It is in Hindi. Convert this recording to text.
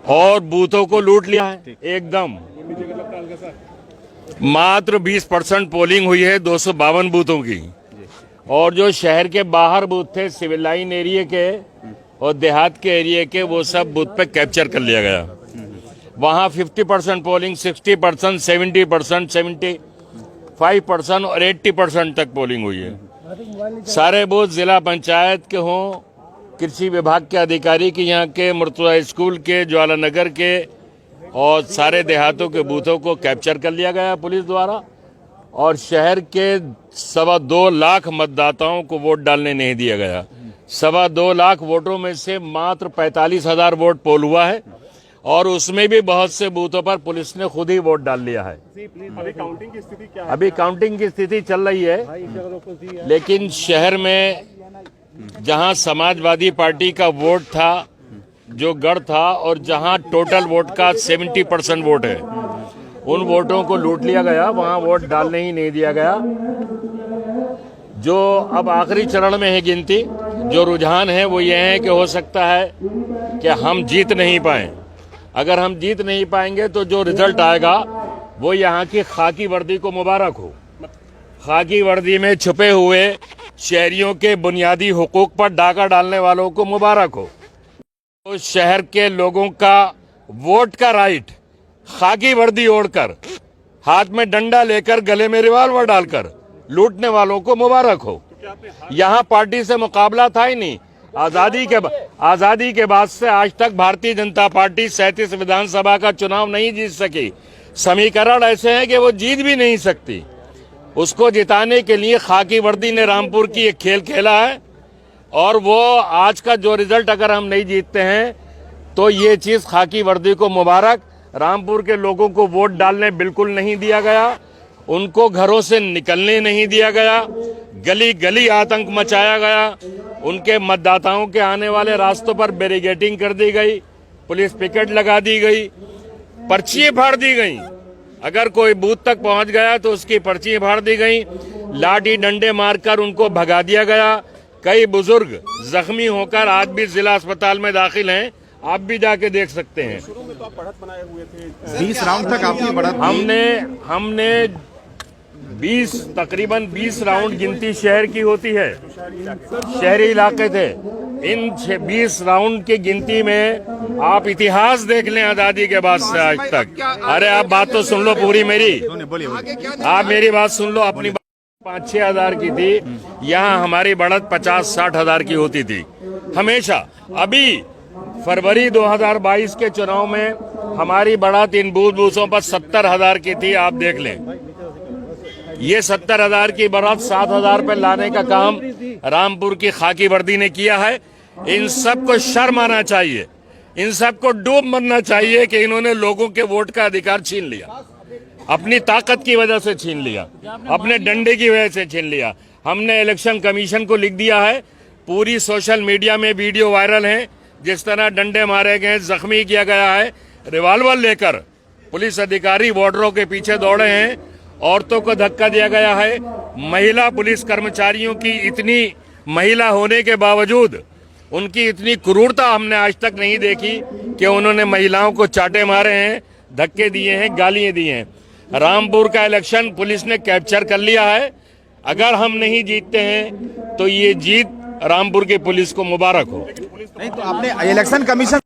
और बूथों को लूट लिया है एकदम। मात्र 20% पोलिंग हुई है 252 बूथों की, और जो शहर के बाहर बूथ थे सिविल लाइन एरिया के और देहात के एरिया के, वो सब बूथ पे कैप्चर कर लिया गया। वहाँ 50% पोलिंग, 60%, 70%, 75% और 80% तक पोलिंग हुई है। सारे बूथ जिला पंचायत के हों, कृषि विभाग के अधिकारी के, यहाँ के मुर्तुजा स्कूल के, ज्वाला नगर के और सारे देहातों के बूथों को कैप्चर कर लिया गया पुलिस द्वारा। और शहर के 2.25 लाख मतदाताओं को वोट डालने नहीं दिया गया। 2.25 लाख वोटों में से मात्र 45,000 वोट पोल हुआ है, और उसमें भी बहुत से बूथों पर पुलिस ने खुद ही वोट डाल लिया है। अभी काउंटिंग की स्थिति क्या है? अभी काउंटिंग की स्थिति चल रही है, लेकिन शहर में जहां समाजवादी पार्टी का वोट था, जो गढ़ था, और जहां टोटल वोट का 70% वोट है, उन वोटों को लूट लिया गया। वहां वोट डालने ही नहीं दिया गया। जो अब आखिरी चरण में है गिनती, जो रुझान है वो ये है कि हो सकता है कि हम जीत नहीं पाए। अगर हम जीत नहीं पाएंगे तो जो रिजल्ट आएगा वो यहाँ की खाकी वर्दी को मुबारक हो। खाकी वर्दी में छुपे हुए शहरियों के बुनियादी हुकूक पर डाका डालने वालों को मुबारक हो। तो शहर के लोगों का वोट का राइट खाकी वर्दी ओढ़कर, हाथ में डंडा लेकर, गले में रिवॉल्वर डालकर लूटने वालों को मुबारक हो। यहाँ पार्टी से मुकाबला था ही नहीं। आजादी के बाद से आज तक भारतीय जनता पार्टी 37 विधानसभा का चुनाव नहीं जीत सकी। समीकरण ऐसे हैं कि वो जीत भी नहीं सकती। उसको जिताने के लिए खाकी वर्दी ने रामपुर की एक खेल खेला है, और वो आज का जो रिजल्ट अगर हम नहीं जीतते हैं तो ये चीज खाकी वर्दी को मुबारक। रामपुर के लोगों को वोट डालने बिल्कुल नहीं दिया गया, उनको घरों से निकलने नहीं दिया गया, गली गली आतंक मचाया गया, उनके मतदाताओं के आने वाले रास्तों पर बैरिकेडिंग कर दी गई, पुलिस पिकेट लगा दी गई, पर्चियां फाड़ दी गई। अगर कोई बूथ तक पहुंच गया तो उसकी पर्चियां फाड़ दी गई, लाठी डंडे मारकर उनको भगा दिया गया। कई बुजुर्ग जख्मी होकर आज भी जिला अस्पताल में दाखिल हैं, आप भी जाके देख सकते हैं। शुरू में तो आप बढ़त बनाए हुए थे, 20 राउंड तक आपकी बढ़त। हमने तकरीबन 20 राउंड गिनती शहर की होती है, शहरी इलाके थे। इन 20 राउंड की गिनती में आप इतिहास देख लें आजादी के बाद से आज तक। अरे आप बात तो सुन लो पूरी मेरी, आप मेरी बात सुन लो। अपनी 5-6 हजार की थी, यहाँ हमारी बढ़त 50-60 हजार की होती थी हमेशा। अभी फरवरी 2022 के चुनाव में हमारी बढ़त इन बूथों पर 70 हजार की थी। आप देख लें, ये 70 हजार की बढ़त 7 हजार पर लाने का काम रामपुर की खाकी वर्दी ने किया है। इन सबको शर्म आना चाहिए, इन सबको डूब मरना चाहिए कि इन्होंने लोगों के वोट का अधिकार छीन लिया, अपनी ताकत की वजह से छीन लिया, अपने डंडे की वजह से छीन लिया। हमने इलेक्शन कमीशन को लिख दिया है, पूरी सोशल मीडिया में वीडियो वायरल है, जिस तरह डंडे मारे गए, जख्मी किया गया है। रिवॉल्वर लेकर पुलिस अधिकारी बॉर्डरों के पीछे दौड़े हैं, औरतों को धक्का दिया गया है। महिला पुलिस कर्मचारियों की इतनी महिला होने के बावजूद उनकी इतनी क्रूरता हमने आज तक नहीं देखी कि उन्होंने महिलाओं को चाटे मारे हैं, धक्के दिए हैं, गालियां दी हैं। रामपुर का इलेक्शन पुलिस ने कैप्चर कर लिया है। अगर हम नहीं जीतते हैं तो ये जीत रामपुर के पुलिस को मुबारक हो। नहीं तो आपने इलेक्शन कमीशन